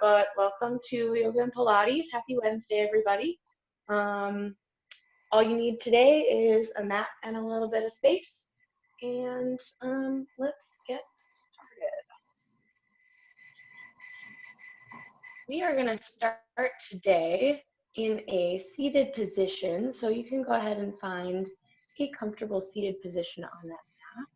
but welcome to Yoga and Pilates. Happy Wednesday, everybody. All you need today is a mat and a little bit of space, and let's get started. We are going to start today in a seated position, so you can go ahead and find a comfortable seated position on that mat.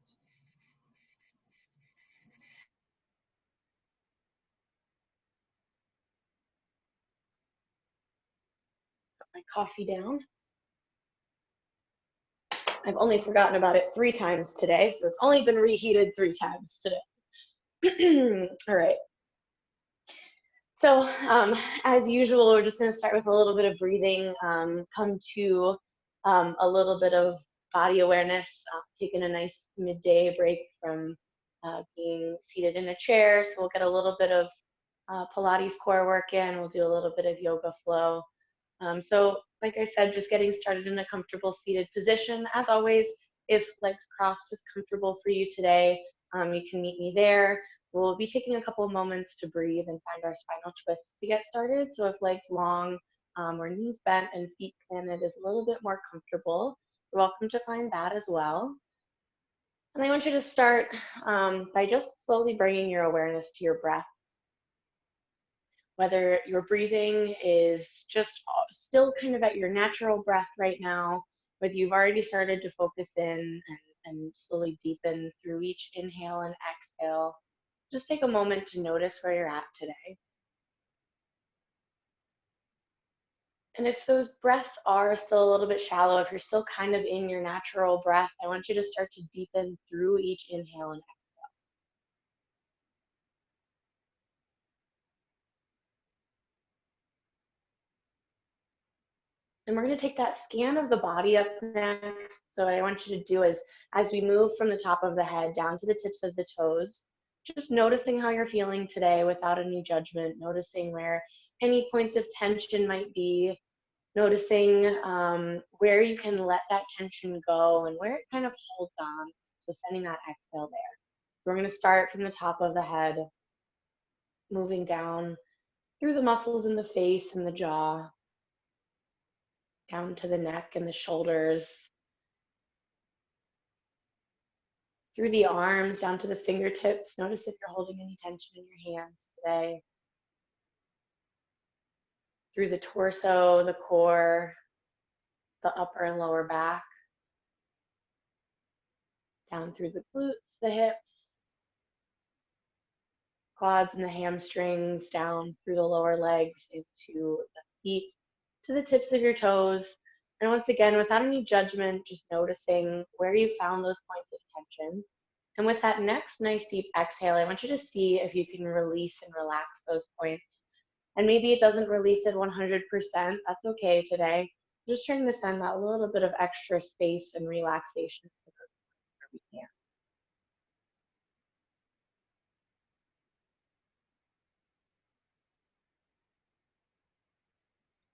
Put my coffee down. I've only forgotten about it 3 times today, so it's only been reheated 3 times today. All right. So as usual, we're just going to start with a little bit of breathing, come to a little bit of body awareness, taking a nice midday break from being seated in a chair. So we'll get a little bit of Pilates core work in. We'll do a little bit of yoga flow. So like I said, just getting started in a comfortable seated position. As always, if legs crossed is comfortable for you today, you can meet me there. We'll be taking a couple of moments to breathe and find our spinal twists to get started. So if legs long or knees bent and feet planted is a little bit more comfortable, you're welcome to find that as well. And I want you to start by just slowly bringing your awareness to your breath. Whether your breathing is just still kind of at your natural breath right now, whether you've already started to focus in and slowly deepen through each inhale and exhale, just take a moment to notice where you're at today. And if those breaths are still a little bit shallow, if you're still kind of in your natural breath, I want you to start to deepen through each inhale and exhale. And we're going to take that scan of the body up next. So what I want you to do is, as we move from the top of the head down to the tips of the toes, just noticing how you're feeling today without any judgment, noticing where any points of tension might be, noticing where you can let that tension go and where it kind of holds on. So sending that exhale there. So we're going to start from the top of the head, moving down through the muscles in the face and the jaw, down to the neck and the shoulders, through the arms, down to the fingertips. Notice if you're holding any tension in your hands today. Through the torso, the core, the upper and lower back, down through the glutes, the hips, quads and the hamstrings, down through the lower legs into the feet, to the tips of your toes. And once again, without any judgment, just noticing where you found those points of tension. And with that next nice deep exhale, I want you to see if you can release and relax those points. And maybe it doesn't release it 100%, that's okay today. Just trying to send that little bit of extra space and relaxation to those points where we can.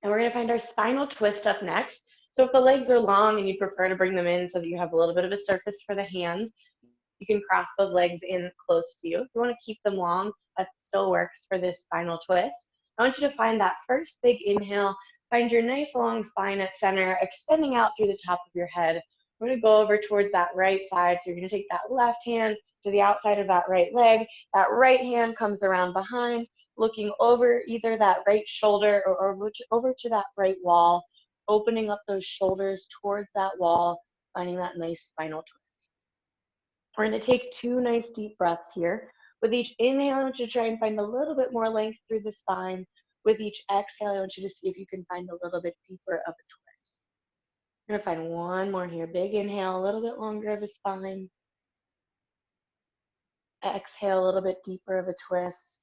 And we're going to find our spinal twist up next. So if the legs are long and you prefer to bring them in so that you have a little bit of a surface for the hands, you can cross those legs in close to you. If you want to keep them long, that still works for this spinal twist. I want you to find that first big inhale. Find your nice long spine at center, extending out through the top of your head. We're going to go over towards that right side. So you're going to take that left hand to the outside of that right leg. That right hand comes around behind, looking over either that right shoulder or over to that right wall, opening up those shoulders towards that wall, finding that nice spinal twist. We're going to take 2 nice deep breaths here. With each inhale, I want you to try and find a little bit more length through the spine. With each exhale, I want you to see if you can find a little bit deeper of a twist. I'm going to find one more here. Big inhale, a little bit longer of a spine. Exhale, a little bit deeper of a twist.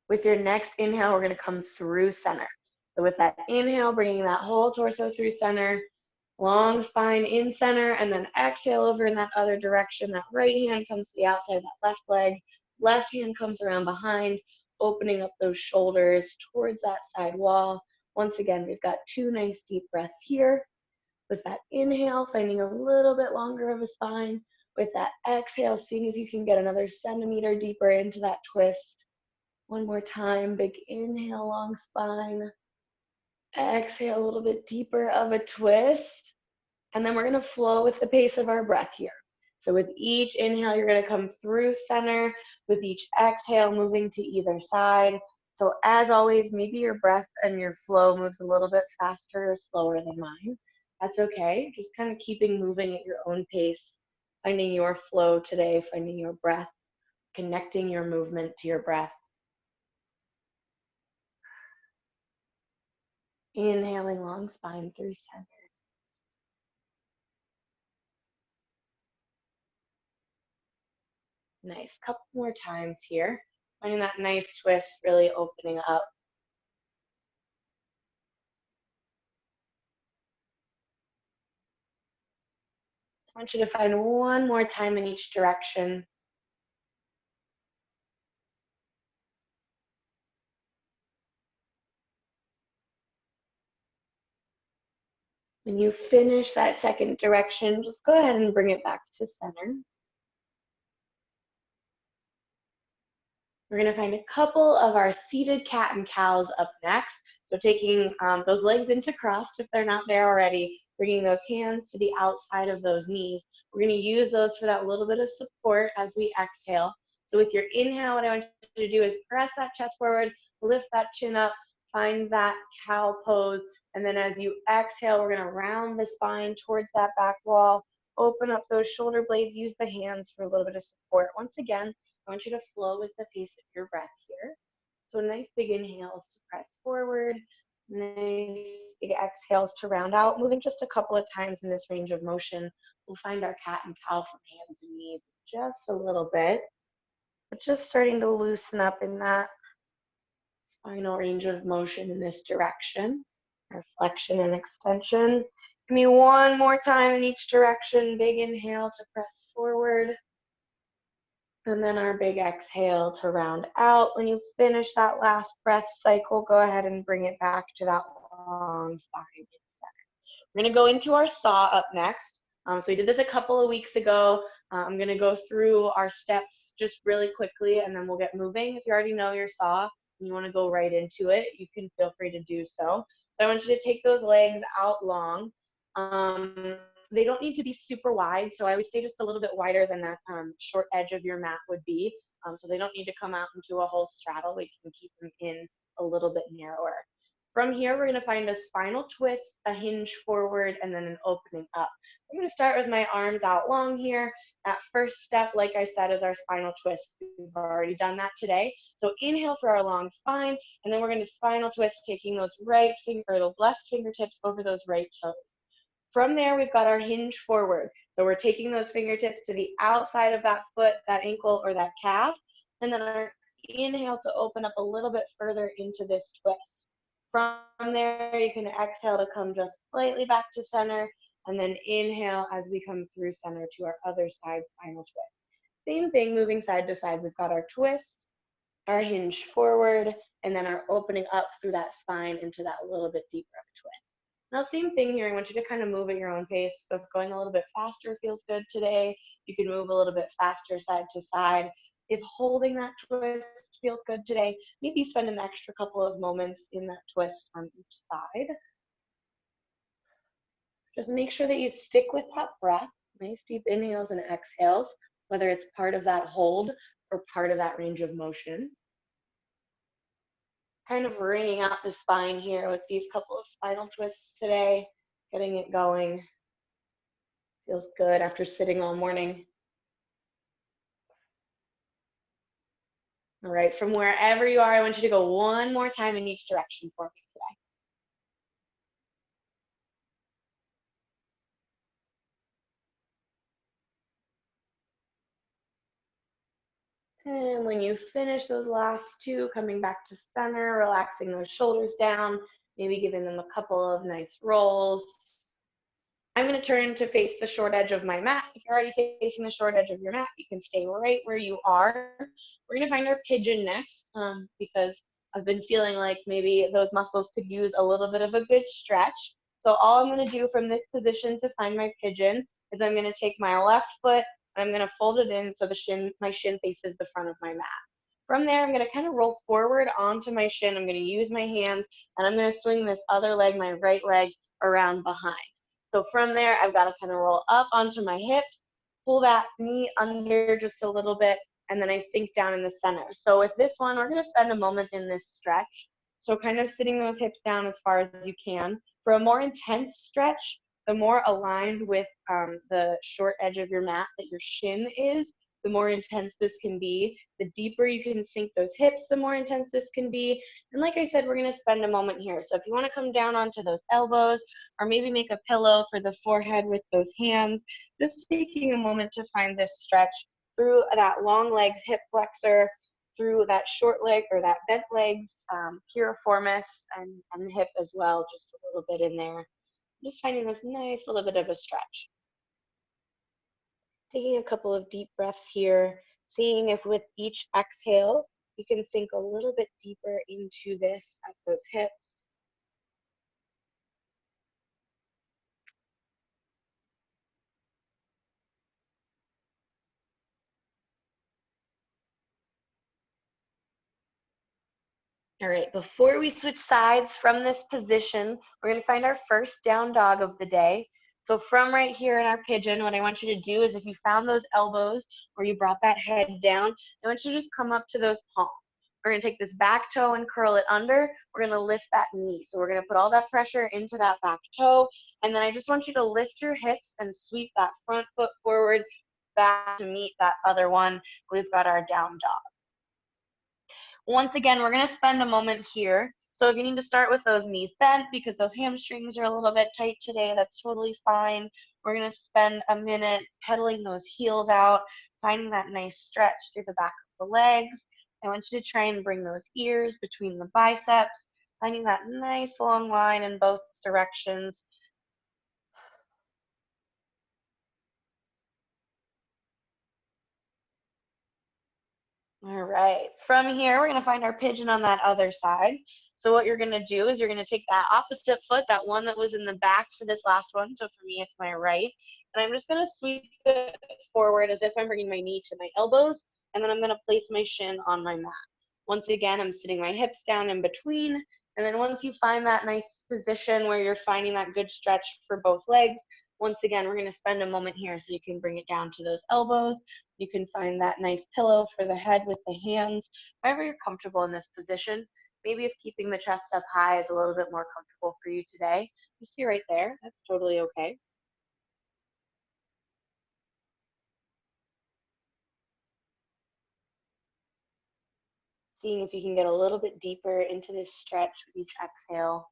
With your next inhale, we're going to come through center. So with that inhale, bringing that whole torso through center, long spine in center, and then exhale over in that other direction. That right hand comes to the outside of that left leg. Left hand comes around behind, opening up those shoulders towards that side wall. Once again, we've got 2 nice deep breaths here. With that inhale, finding a little bit longer of a spine. With that exhale, seeing if you can get another centimeter deeper into that twist. One more time, big inhale, long spine. Exhale, a little bit deeper of a twist. And then we're gonna flow with the pace of our breath here. So with each inhale, you're gonna come through center. With each exhale, moving to either side. So as always, maybe your breath and your flow moves a little bit faster or slower than mine. That's okay. Just kind of keeping moving at your own pace, finding your flow today, finding your breath, connecting your movement to your breath. Inhaling long spine through center. Nice. Couple more times here. Finding that nice twist, really opening up. I want you to find one more time in each direction. When you finish that second direction, just go ahead and bring it back to center. We're going to find a couple of our seated cat and cows up next. So taking those legs into crossed if they're not there already, bringing those hands to the outside of those knees. We're going to use those for that little bit of support as we exhale. So with your inhale, what I want you to do is press that chest forward, lift that chin up, find that cow pose. And then as you exhale, we're going to round the spine towards that back wall, open up those shoulder blades, use the hands for a little bit of support. Once again, I want you to flow with the pace of your breath here. So nice big inhales to press forward, nice big exhales to round out, moving just a couple of times in this range of motion. We'll find our cat and cow from hands and knees just a little bit, but just starting to loosen up in that spinal range of motion in this direction. Our flexion and extension. Give me one more time in each direction. Big inhale to press forward. And then our big exhale to round out. When you finish that last breath cycle, go ahead and bring it back to that long spine in center. We're going to go into our saw up next. So we did this a couple of weeks ago. I'm going to go through our steps just really quickly, and then we'll get moving. If you already know your saw and you want to go right into it, you can feel free to do so. So I want you to take those legs out long. They don't need to be super wide, so I always say just a little bit wider than that short edge of your mat would be. So they don't need to come out into a whole straddle. We can keep them in a little bit narrower. From here, we're going to find a spinal twist, a hinge forward, and then an opening up. I'm going to start with my arms out long here. That first step, like I said, is our spinal twist. We've already done that today. So inhale for our long spine, and then we're going to spinal twist, taking those those left fingertips over those right toes. From there, we've got our hinge forward. So we're taking those fingertips to the outside of that foot, that ankle, or that calf. And then our inhale to open up a little bit further into this twist. From there, you can exhale to come just slightly back to center. And then inhale as we come through center to our other side spinal twist. Same thing, moving side to side. We've got our twist, our hinge forward, and then our opening up through that spine into that little bit deeper of a twist. Now, same thing here. I want you to kind of move at your own pace. So if going a little bit faster feels good today, you can move a little bit faster side to side. If holding that twist feels good today, maybe spend an extra couple of moments in that twist on each side. Just make sure that you stick with that breath. Nice deep inhales and exhales, whether it's part of that hold or part of that range of motion. Kind of wringing out the spine here with these couple of spinal twists today, getting it going. Feels good after sitting all morning. All right, from wherever you are, I want you to go one more time in each direction for me today. And when you finish those last two, coming back to center, relaxing those shoulders down, maybe giving them a couple of nice rolls. I'm going to turn to face the short edge of my mat. If you're already facing the short edge of your mat, you can stay right where you are. We're going to find our pigeon next because I've been feeling like maybe those muscles could use a little bit of a good stretch. So all I'm going to do from this position to find my pigeon is I'm going to take my left foot and I'm going to fold it in so my shin faces the front of my mat. From there, I'm going to kind of roll forward onto my shin. I'm going to use my hands, and I'm going to swing this other leg, my right leg, around behind. So from there, I've got to kind of roll up onto my hips, pull that knee under just a little bit, and then I sink down in the center. So with this one, we're going to spend a moment in this stretch. So kind of sitting those hips down as far as you can. For a more intense stretch, the more aligned with the short edge of your mat that your shin is, the more intense this can be. The deeper you can sink those hips, the more intense this can be. And like I said, we're going to spend a moment here. So if you want to come down onto those elbows, or maybe make a pillow for the forehead with those hands, just taking a moment to find this stretch through that long legs hip flexor, through that short leg or that bent legs, piriformis, and hip as well, just a little bit in there. Just finding this nice little bit of a stretch. Taking a couple of deep breaths here, seeing if with each exhale, you can sink a little bit deeper into this at those hips. All right, before we switch sides from this position, we're going to find our first down dog of the day. So from right here in our pigeon, what I want you to do is if you found those elbows or you brought that head down, I want you to just come up to those palms. We're going to take this back toe and curl it under. We're going to lift that knee. So we're going to put all that pressure into that back toe. And then I just want you to lift your hips and sweep that front foot forward back to meet that other one. We've got our down dog. Once again, we're going to spend a moment here. So if you need to start with those knees bent because those hamstrings are a little bit tight today, that's totally fine. We're going to spend a minute pedaling those heels out, finding that nice stretch through the back of the legs. I want you to try and bring those ears between the biceps, finding that nice long line in both directions. All right, from here, we're gonna find our pigeon on that other side. So what you're gonna do is you're gonna take that opposite foot, that one that was in the back for this last one, so for me it's my right, and I'm just gonna sweep it forward as if I'm bringing my knee to my elbows, and then I'm gonna place my shin on my mat. Once again, I'm sitting my hips down in between, and then once you find that nice position where you're finding that good stretch for both legs, once again, we're gonna spend a moment here so you can bring it down to those elbows. You can find that nice pillow for the head with the hands, wherever you're comfortable in this position. Maybe if keeping the chest up high is a little bit more comfortable for you today, just be right there. That's totally okay. Seeing if you can get a little bit deeper into this stretch with each exhale.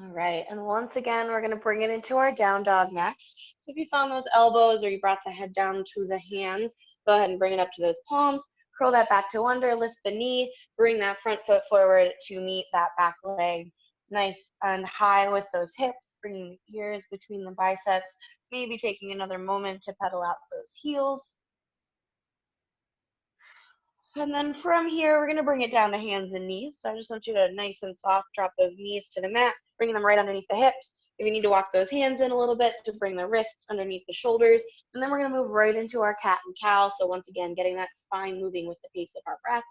All right, and once again, we're going to bring it into our down dog next. So if you found those elbows or you brought the head down to the hands, go ahead and bring it up to those palms, curl that back to under, lift the knee, bring that front foot forward to meet that back leg. Nice and high with those hips, bringing the ears between the biceps, maybe taking another moment to pedal out those heels. And then from here, we're going to bring it down to hands and knees. So I just want you to nice and soft drop those knees to the mat, bringing them right underneath the hips. If you need to walk those hands in a little bit to bring the wrists underneath the shoulders. And then we're going to move right into our cat and cow. So once again, getting that spine moving with the pace of our breath.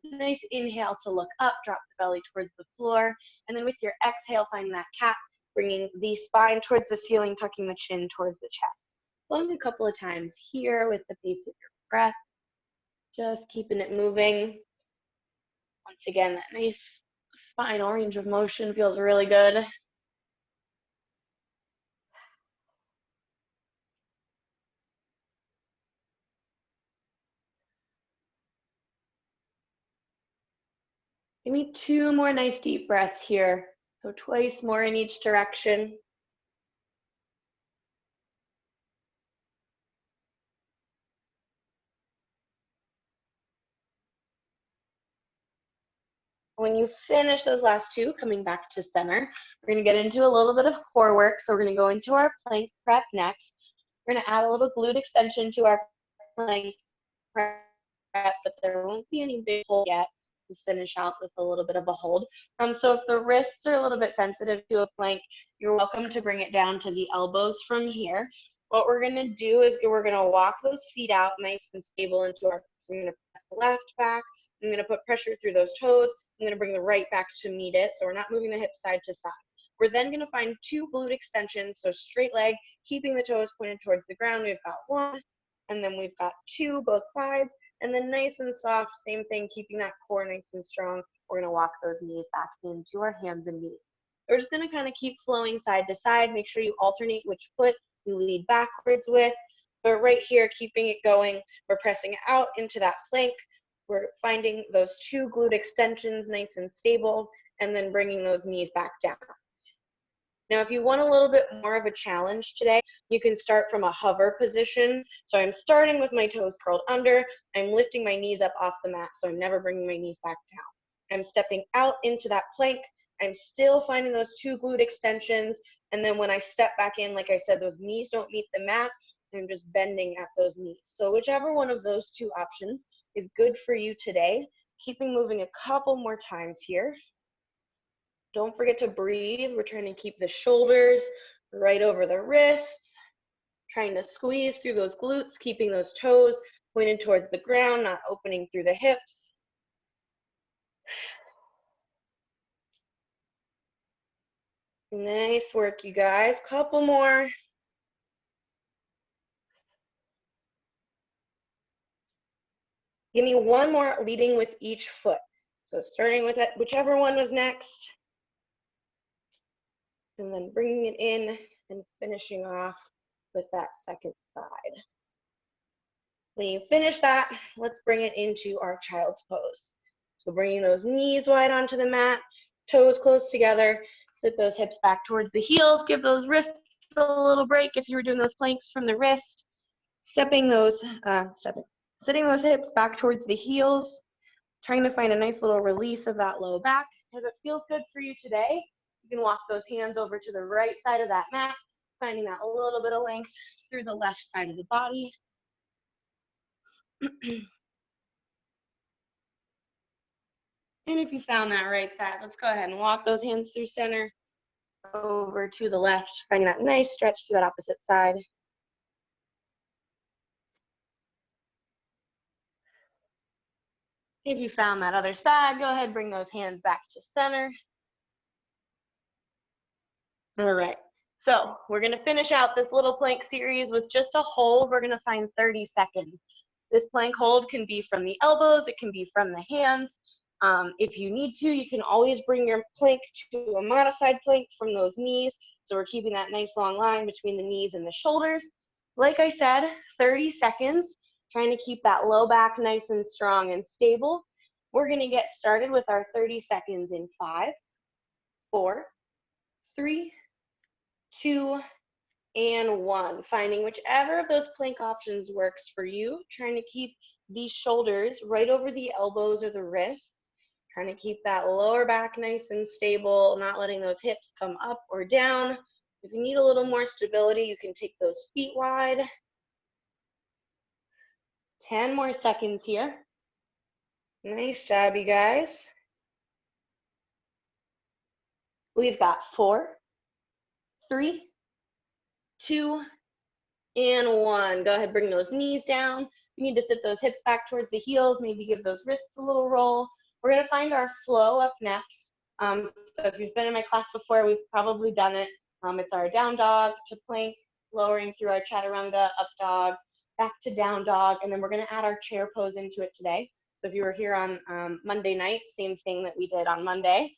Nice inhale to look up, drop the belly towards the floor. And then with your exhale, finding that cat, bringing the spine towards the ceiling, tucking the chin towards the chest. Flowing a couple of times here with the pace of your breath. Just keeping it moving. Once again, that nice spinal range of motion feels really good. Give me 2 more nice deep breaths here. So twice more in each direction. When you finish those last 2, coming back to center, we're going to get into a little bit of core work. So we're going to go into our plank prep next. We're going to add a little glute extension to our plank prep. but there won't be any big hold yet. We finish out with a little bit of a hold. So if the wrists are a little bit sensitive to a plank, you're welcome to bring it down to the elbows from here. What we're going to do is we're going to walk those feet out nice and stable into our, so I'm going to press the left back. I'm going to put pressure through those toes. I'm going to bring the right back to meet it, so we're not moving the hips side to side. We're then going to find 2 glute extensions, so straight leg, keeping the toes pointed towards the ground. We've got 1, and then we've got 2, both sides, and then nice and soft, same thing, keeping that core nice and strong. We're going to walk those knees back into our hands and knees. We're just going to kind of keep flowing side to side. Make sure you alternate which foot you lead backwards with. But right here, keeping it going, we're pressing out into that plank. We're finding those 2 glute extensions nice and stable, and then bringing those knees back down. Now, if you want a little bit more of a challenge today, you can start from a hover position. So I'm starting with my toes curled under. I'm lifting my knees up off the mat, so I'm never bringing my knees back down. I'm stepping out into that plank. I'm still finding those 2 glute extensions. And then when I step back in, like I said, those knees don't meet the mat. I'm just bending at those knees. So whichever one of those 2 options is good for you today. Keeping moving a couple more times here. Don't forget to breathe. We're trying to keep the shoulders right over the wrists, trying to squeeze through those glutes, keeping those toes pointed towards the ground, not opening through the hips. Nice work, you guys. Couple more. Give me one more, leading with each foot. So starting with it, whichever one was next. And then bringing it in and finishing off with that second side. When you finish that, let's bring it into our child's pose. So bringing those knees wide onto the mat, toes close together, sit those hips back towards the heels, give those wrists a little break if you were doing those planks from the wrist, sitting those hips back towards the heels, trying to find a nice little release of that low back. If it feels good for you today, you can walk those hands over to the right side of that mat, finding that a little bit of length through the left side of the body. And if you found that right side, let's go ahead and walk those hands through center, over to the left, finding that nice stretch to that opposite side. If you found that other side, go ahead and bring those hands back to center. All right, so we're gonna finish out this little plank series with just a hold. We're gonna find 30 seconds. This plank hold can be from the elbows, it can be from the hands. If you need to, you can always bring your plank to a modified plank from those knees. So we're keeping that nice long line between the knees and the shoulders. Like I said, 30 seconds, trying to keep that low back nice and strong and stable. We're gonna get started with our 30 seconds in 5, 4, 3, 2, and 1. Finding whichever of those plank options works for you. Trying to keep these shoulders right over the elbows or the wrists. Trying to keep that lower back nice and stable, not letting those hips come up or down. If you need a little more stability, you can take those feet wide. 10 more seconds here. Nice job, you guys. We've got 4, 3, 2, and 1. Go ahead, bring those knees down. You need to sit those hips back towards the heels, maybe give those wrists a little roll. We're gonna find our flow up next. So if you've been in my class before, we've probably done it. It's our down dog to plank, lowering through our chaturanga, up dog, back to down dog, and then we're gonna add our chair pose into it today. So if you were here on Monday night, same thing that we did on Monday.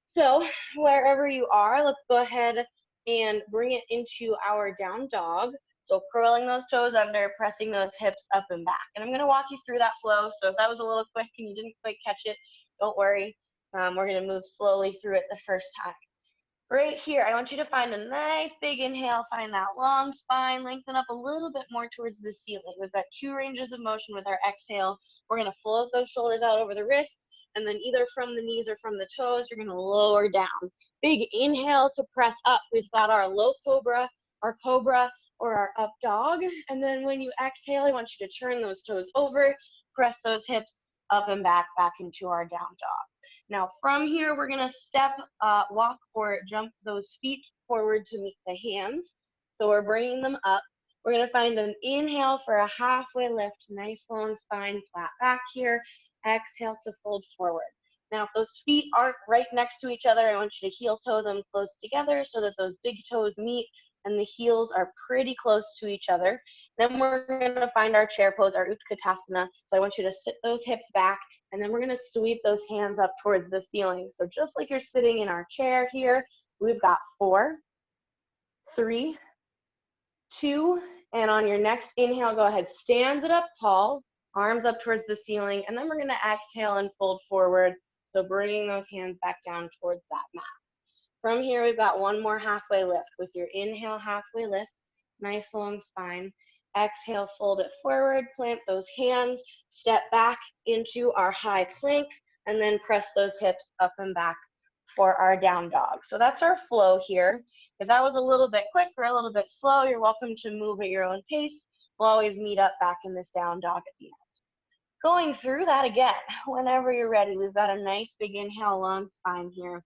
So wherever you are, let's go ahead and bring it into our down dog. So curling those toes under, pressing those hips up and back. And I'm gonna walk you through that flow. So if that was a little quick and you didn't quite catch it, don't worry. We're gonna move slowly through it the first time. Right here, I want you to find a nice big inhale, find that long spine, lengthen up a little bit more towards the ceiling. We've got 2 ranges of motion with our exhale. We're gonna float those shoulders out over the wrists, and then either from the knees or from the toes, you're gonna lower down. Big inhale to press up. We've got our low cobra, our cobra, or our up dog. And then when you exhale, I want you to turn those toes over, press those hips up and back into our down dog. Now from here, we're gonna step, walk or jump those feet forward to meet the hands. So we're bringing them up. We're gonna find an inhale for a halfway lift, nice long spine, flat back here. Exhale to fold forward. Now, if those feet aren't right next to each other, I want you to heel toe them close together so that those big toes meet and the heels are pretty close to each other. Then we're gonna find our chair pose, our Utkatasana. So I want you to sit those hips back, and then we're gonna sweep those hands up towards the ceiling. So just like you're sitting in our chair here, we've got 4, 3, 2, and on your next inhale, go ahead, stand it up tall, arms up towards the ceiling, and then we're gonna exhale and fold forward. So bringing those hands back down towards that mat. From here, we've got one more halfway lift. With your inhale, halfway lift, nice long spine. Exhale, fold it forward, plant those hands, step back into our high plank, and then press those hips up and back for our down dog. So that's our flow here. If that was a little bit quick or a little bit slow, you're welcome to move at your own pace. We'll always meet up back in this down dog at the end. Going through that again, whenever you're ready, we've got a nice big inhale, long spine here.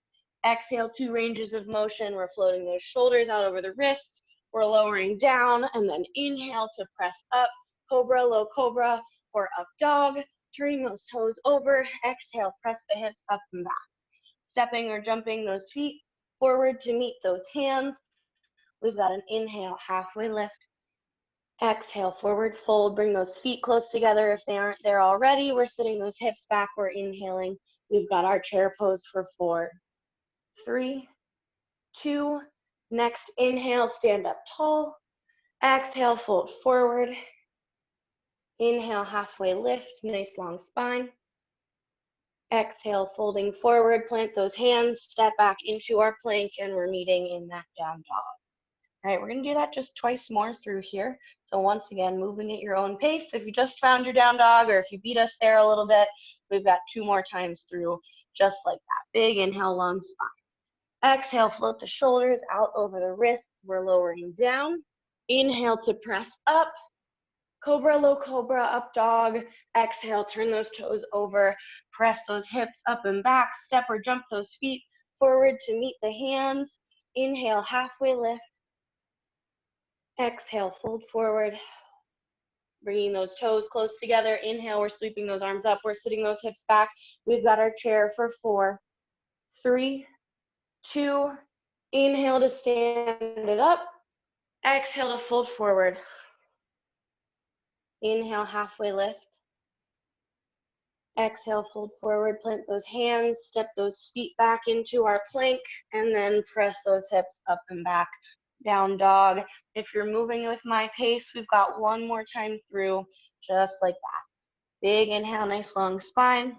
Exhale, 2 ranges of motion. We're floating those shoulders out over the wrists. We're lowering down, and then inhale to press up, cobra, low cobra, or up dog. Turning those toes over. Exhale, press the hips up and back. Stepping or jumping those feet forward to meet those hands. We've got an inhale, halfway lift. Exhale, forward fold. Bring those feet close together. If they aren't there already, we're sitting those hips back. We're inhaling. We've got our chair pose for 4, 3, 2. Next inhale, stand up tall. Exhale, fold forward. Inhale, halfway lift, nice long spine. Exhale, folding forward, plant those hands, step back into our plank, and we're meeting in that down dog. All right, we're gonna do that just twice more through here. So once again, moving at your own pace. If you just found your down dog, or if you beat us there a little bit, we've got 2 more times through, just like that. Big inhale, long spine. Exhale, float the shoulders out over the wrists. We're lowering down. Inhale to press up. Cobra, low cobra, up dog. Exhale, turn those toes over. Press those hips up and back. Step or jump those feet forward to meet the hands. Inhale, halfway lift. Exhale, fold forward. Bringing those toes close together. Inhale, we're sweeping those arms up. We're sitting those hips back. We've got our chair for 4, 3, 2. Inhale to stand it up. Exhale to fold forward. Inhale, halfway lift. Exhale, fold forward, plant those hands, step those feet back into our plank, and then press those hips up and back, down dog. If you're moving with my pace, we've got 1 more time through, just like that. Big inhale, nice long spine.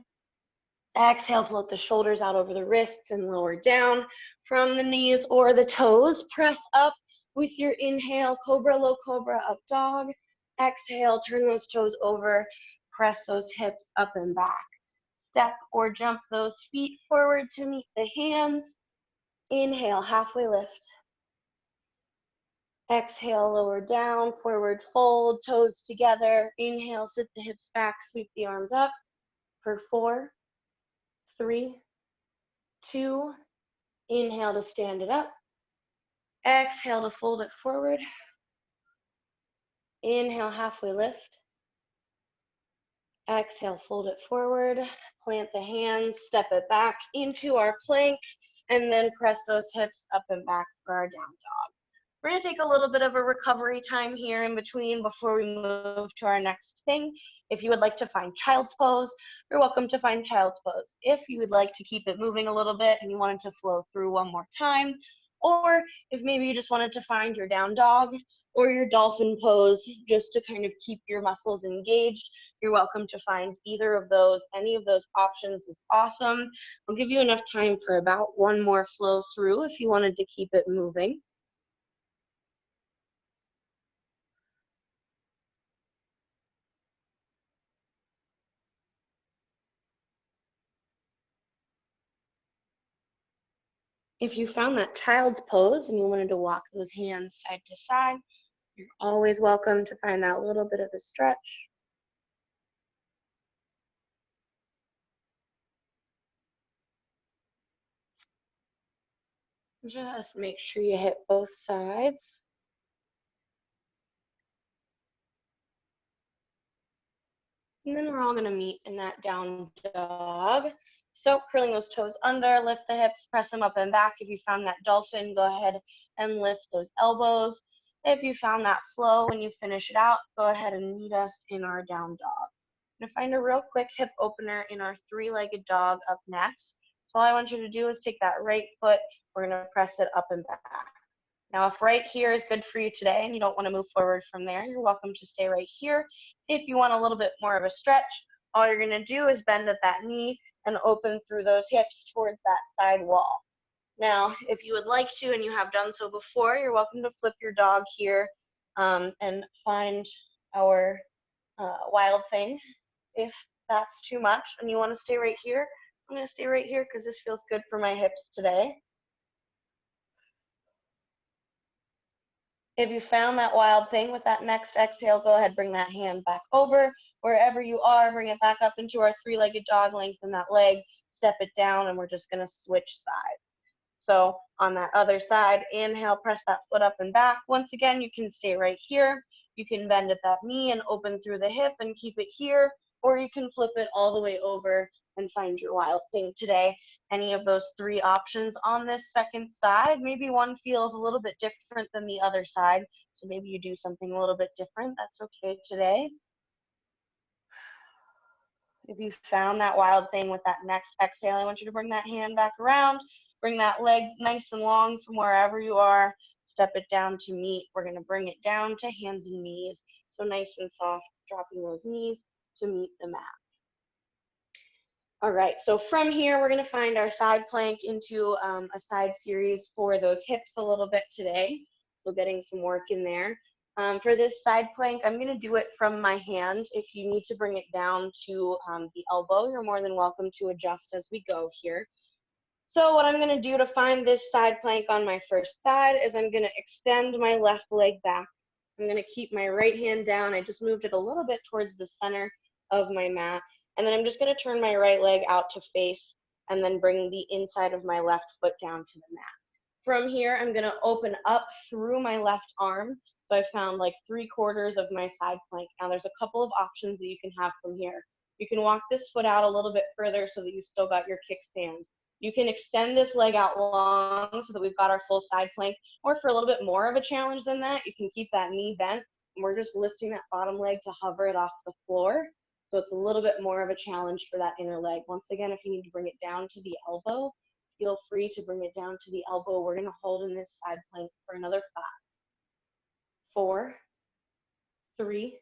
Exhale, float the shoulders out over the wrists and lower down from the knees or the toes. Press up with your inhale, cobra, low cobra, up dog. Exhale, turn those toes over, press those hips up and back. Step or jump those feet forward to meet the hands. Inhale, halfway lift. Exhale, lower down, forward fold, toes together. Inhale, sit the hips back, sweep the arms up for 4, 3, 2. Inhale to stand it up. Exhale to fold it forward. Inhale, halfway lift. Exhale, fold it forward. Plant the hands, step it back into our plank, and then press those hips up and back for our down dog. We're going to take a little bit of a recovery time here in between before we move to our next thing. If you would like to find child's pose, you're welcome to find child's pose. If you would like to keep it moving a little bit and you wanted to flow through 1 more time, or if maybe you just wanted to find your down dog or your dolphin pose just to kind of keep your muscles engaged, you're welcome to find either of those. Any of those options is awesome. I'll give you enough time for about 1 more flow through if you wanted to keep it moving. If you found that child's pose and you wanted to walk those hands side to side, you're always welcome to find that little bit of a stretch. Just make sure you hit both sides. And then we're all gonna meet in that down dog. So curling those toes under, lift the hips, press them up and back. If you found that dolphin, go ahead and lift those elbows. If you found that flow when you finish it out, go ahead and meet us in our down dog. I'm gonna find a real quick hip opener in our three-legged dog up next. So all I want you to do is take that right foot, we're gonna press it up and back. Now, if right here is good for you today and you don't want to move forward from there, you're welcome to stay right here. If you want a little bit more of a stretch, all you're going to do is bend at that knee and open through those hips towards that side wall. Now, if you would like to and you have done so before, you're welcome to flip your dog here and find our wild thing. If that's too much and you want to stay right here, I'm going to stay right here because this feels good for my hips today. If you found that wild thing with that next exhale, go ahead, bring that hand back over. Wherever you are, bring it back up into our three-legged dog, lengthen that leg, step it down, and we're just gonna switch sides. So on that other side, inhale, press that foot up and back. Once again, you can stay right here. You can bend at that knee and open through the hip and keep it here, or you can flip it all the way over and find your wild thing today. Any of those three options on this second side. Maybe one feels a little bit different than the other side, so maybe you do something a little bit different. That's okay today. If you found that wild thing with that next exhale, I want you to bring that hand back around, bring that leg nice and long from wherever you are, step it down to meet. We're gonna bring it down to hands and knees, so nice and soft, dropping those knees to meet the mat. All right, so from here, we're gonna find our side plank into a side series for those hips a little bit today. So getting some work in there. For this side plank, I'm gonna do it from my hand. If you need to bring it down to the elbow, you're more than welcome to adjust as we go here. So what I'm gonna do to find this side plank on my first side is I'm gonna extend my left leg back. I'm gonna keep my right hand down. I just moved it a little bit towards the center of my mat. And then I'm just gonna turn my right leg out to face and then bring the inside of my left foot down to the mat. From here, I'm gonna open up through my left arm. So I found like 3/4 of my side plank. Now there's a couple of options that you can have from here. You can walk this foot out a little bit further so that you've still got your kickstand. You can extend this leg out long so that we've got our full side plank, or for a little bit more of a challenge than that, you can keep that knee bent and we're just lifting that bottom leg to hover it off the floor. So it's a little bit more of a challenge for that inner leg. Once again, if you need to bring it down to the elbow, feel free to bring it down to the elbow. We're gonna hold in this side plank for another 5, 4, 3,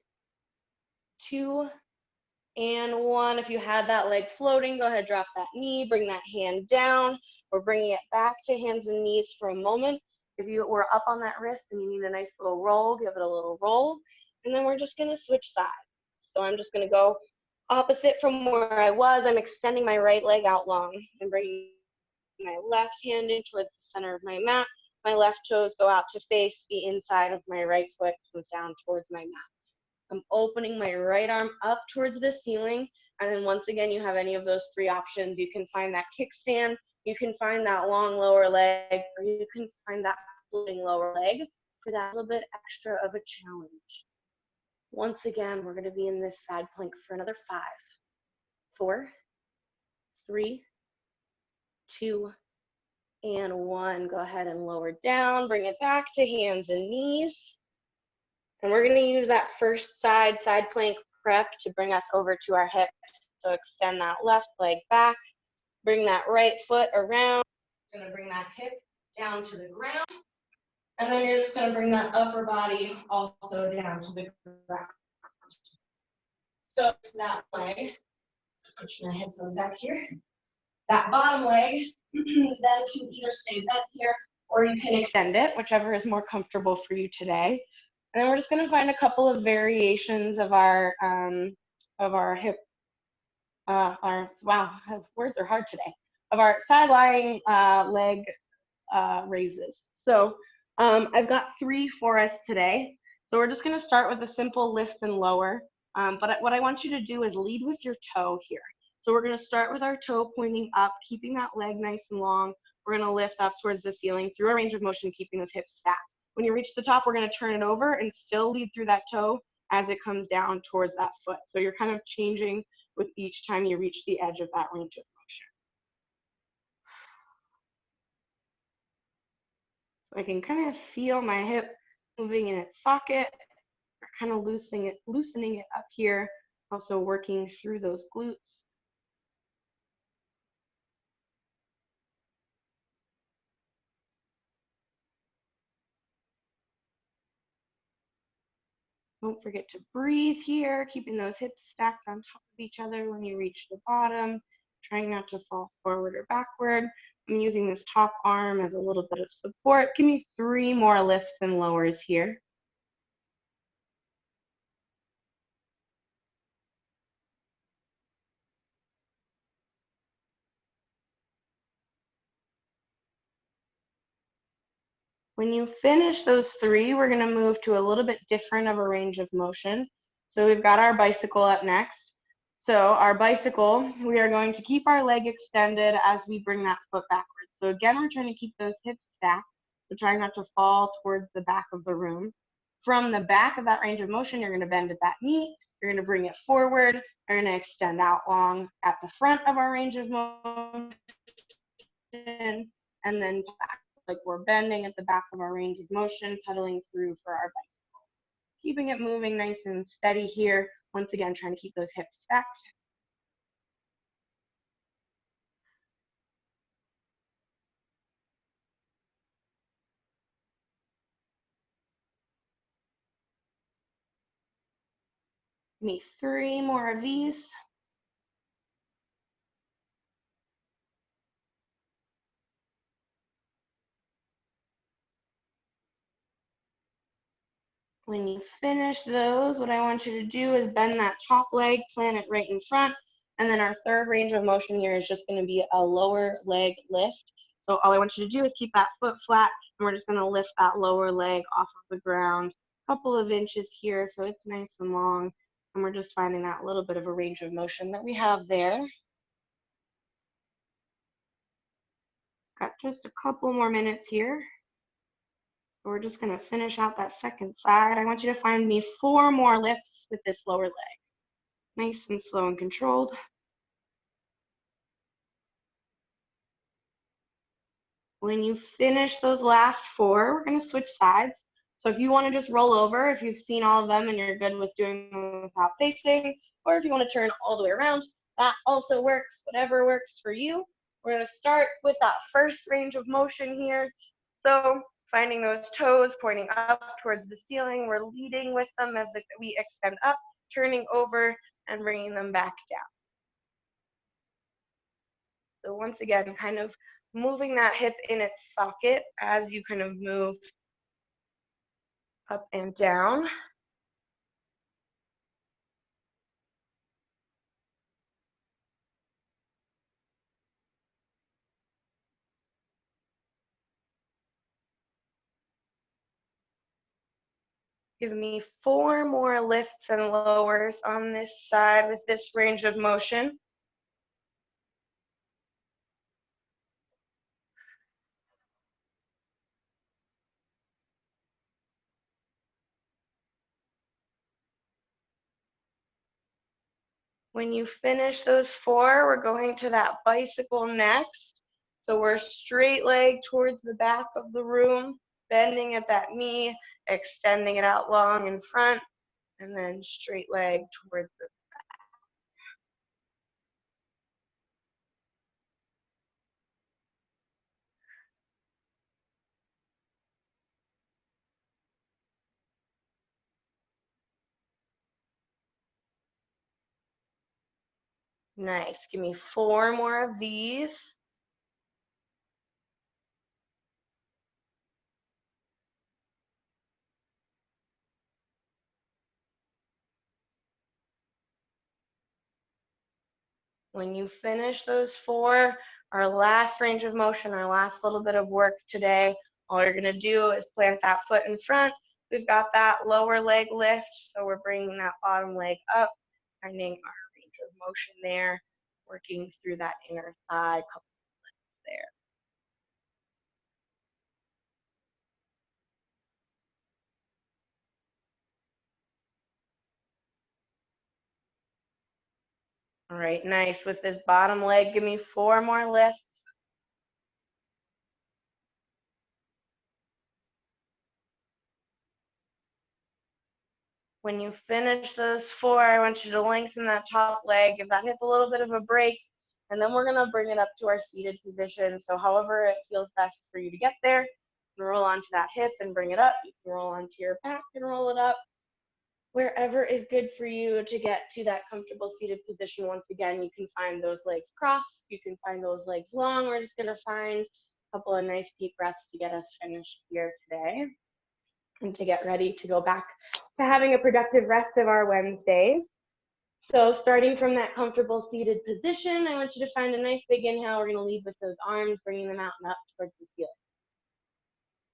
2, and 1. If you had that leg floating, go ahead, drop that knee, bring that hand down. We're bringing it back to hands and knees for a moment. If you were up on that wrist and you need a nice little roll, give it a little roll. And then we're just gonna switch sides. So I'm just gonna go opposite from where I was. I'm extending my right leg out long and bringing my left hand in towards the center of my mat. My left toes go out to face. The inside of my right foot comes down towards my mat. I'm opening my right arm up towards the ceiling. And then once again, you have any of those three options. You can find that kickstand, you can find that long lower leg, or you can find that floating lower leg for that little bit extra of a challenge. Once again, we're gonna be in this side plank for another 5, 4, 3, 2, and 1. Go ahead and lower down, bring it back to hands and knees. And we're gonna use that first side plank prep to bring us over to our hips. So extend that left leg back, bring that right foot around. It's gonna bring that hip down to the ground. And then you're just gonna bring that upper body also down to the ground. So that leg, switch my headphones out here. That bottom leg then can either stay bent here or you can extend it, whichever is more comfortable for you today. And then we're just going to find a couple of variations of our hip, words are hard today, of our side lying leg raises. So I've got 3 for us today. So we're just going to start with a simple lift and lower. But what I want you to do is lead with your toe here. So we're going to start with our toe pointing up, keeping that leg nice and long. we're going to lift up towards the ceiling through a range of motion, keeping those hips stacked. When you reach the top, we're going to turn it over and still lead through that toe as it comes down towards that foot. So you're kind of changing with each time you reach the edge of that range of motion. So I can kind of feel my hip moving in its socket, or kind of loosening it up here, also working through those glutes. Don't forget to breathe here, keeping those hips stacked on top of each other when you reach the bottom, trying not to fall forward or backward. I'm using this top arm as a little bit of support. Give me 3 more lifts and lowers here. When you finish those 3, we're going to move to a little bit different of a range of motion. So we've got our bicycle up next. So our bicycle, we are going to keep our leg extended as we bring that foot backwards. So again, we're trying to keep those hips stacked. So trying not to fall towards the back of the room. From the back of that range of motion, you're going to bend at that knee. You're going to bring it forward. You're going to extend out long at the front of our range of motion, and then back. Like we're bending at the back of our range of motion, pedaling through for our bicycle. Keeping it moving nice and steady here. Once again, trying to keep those hips stacked. Give me 3 more of these. When you finish those, what I want you to do is bend that top leg, plant it right in front. And then our third range of motion here is just going to be a lower leg lift. So all I want you to do is keep that foot flat, and we're just going to lift that lower leg off of the ground a couple of inches here so it's nice and long. And we're just finding that little bit of a range of motion that we have there. Got just a couple more minutes here. So we're just going to finish out that second side. I want you to find me 4 more lifts with this lower leg. Nice and slow and controlled. When you finish those last 4, we're going to switch sides. So if you want to just roll over, if you've seen all of them and you're good with doing them without facing, or if you want to turn all the way around, that also works, whatever works for you. We're going to start with that first range of motion here. So finding those toes pointing up towards the ceiling, we're leading with them as we extend up, turning over and bringing them back down. So once again, kind of moving that hip in its socket as you kind of move up and down. Give me 4 more lifts and lowers on this side with this range of motion. When you finish those 4, we're going to that bicycle next. So we're straight leg towards the back of the room, bending at that knee, extending it out long in front, and then straight leg towards the Nice. Give me 4 more of these. When you finish those 4, our last range of motion, our last little bit of work today, all you're going to do is plant that foot in front. We've got that lower leg lift, so we're bringing that bottom leg up, finding our range of motion there, working through that inner thigh, couple of lifts there. All right, nice. With this bottom leg, give me 4 more lifts. When you finish those 4, I want you to lengthen that top leg, give that hip a little bit of a break, and then we're gonna bring it up to our seated position. So however it feels best for you to get there, you can roll onto that hip and bring it up. You can roll onto your back and roll it up. Wherever is good for you to get to that comfortable seated position. Once again, you can find those legs crossed, you can find those legs long. We're just gonna find a couple of nice deep breaths to get us finished here today and to get ready to go back to having a productive rest of our Wednesdays. So starting from that comfortable seated position, I want you to find a nice big inhale. We're gonna lead with those arms, bringing them out and up towards the ceiling.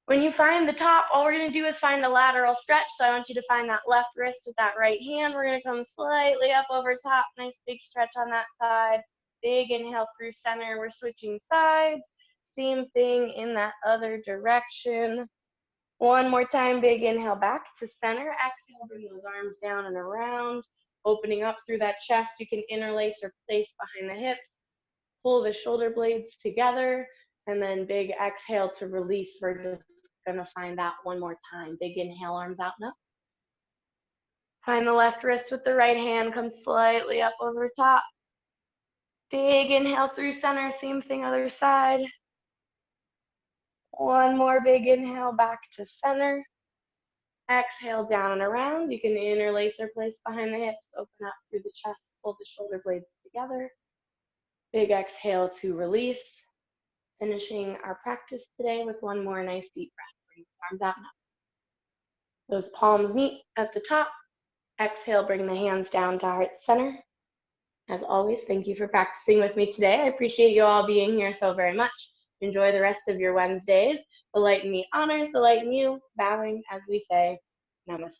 When you find the top, all we're gonna do is find a lateral stretch. So I want you to find that left wrist with that right hand. We're gonna come slightly up over top, nice big stretch on that side. Big inhale through center. We're switching sides. Same thing in that other direction. One more time, big inhale back to center. Exhale, bring those arms down and around. Opening up through that chest, you can interlace or place behind the hips. Pull the shoulder blades together, and then big exhale to release. We're just gonna find that one more time. Big inhale, arms out and up. Find the left wrist with the right hand, come slightly up over top. Big inhale through center, same thing other side. One more big inhale back to center. Exhale down and around. You can interlace or place behind the hips, open up through the chest, pull the shoulder blades together. Big exhale to release. Finishing our practice today with one more nice deep breath. Bring those arms out and up. Those palms meet at the top. Exhale, bring the hands down to heart center. As always, thank you for practicing with me today. I appreciate you all being here so very much. Enjoy the rest of your Wednesdays. The light in me honors the light in you, bowing as we say, namaste.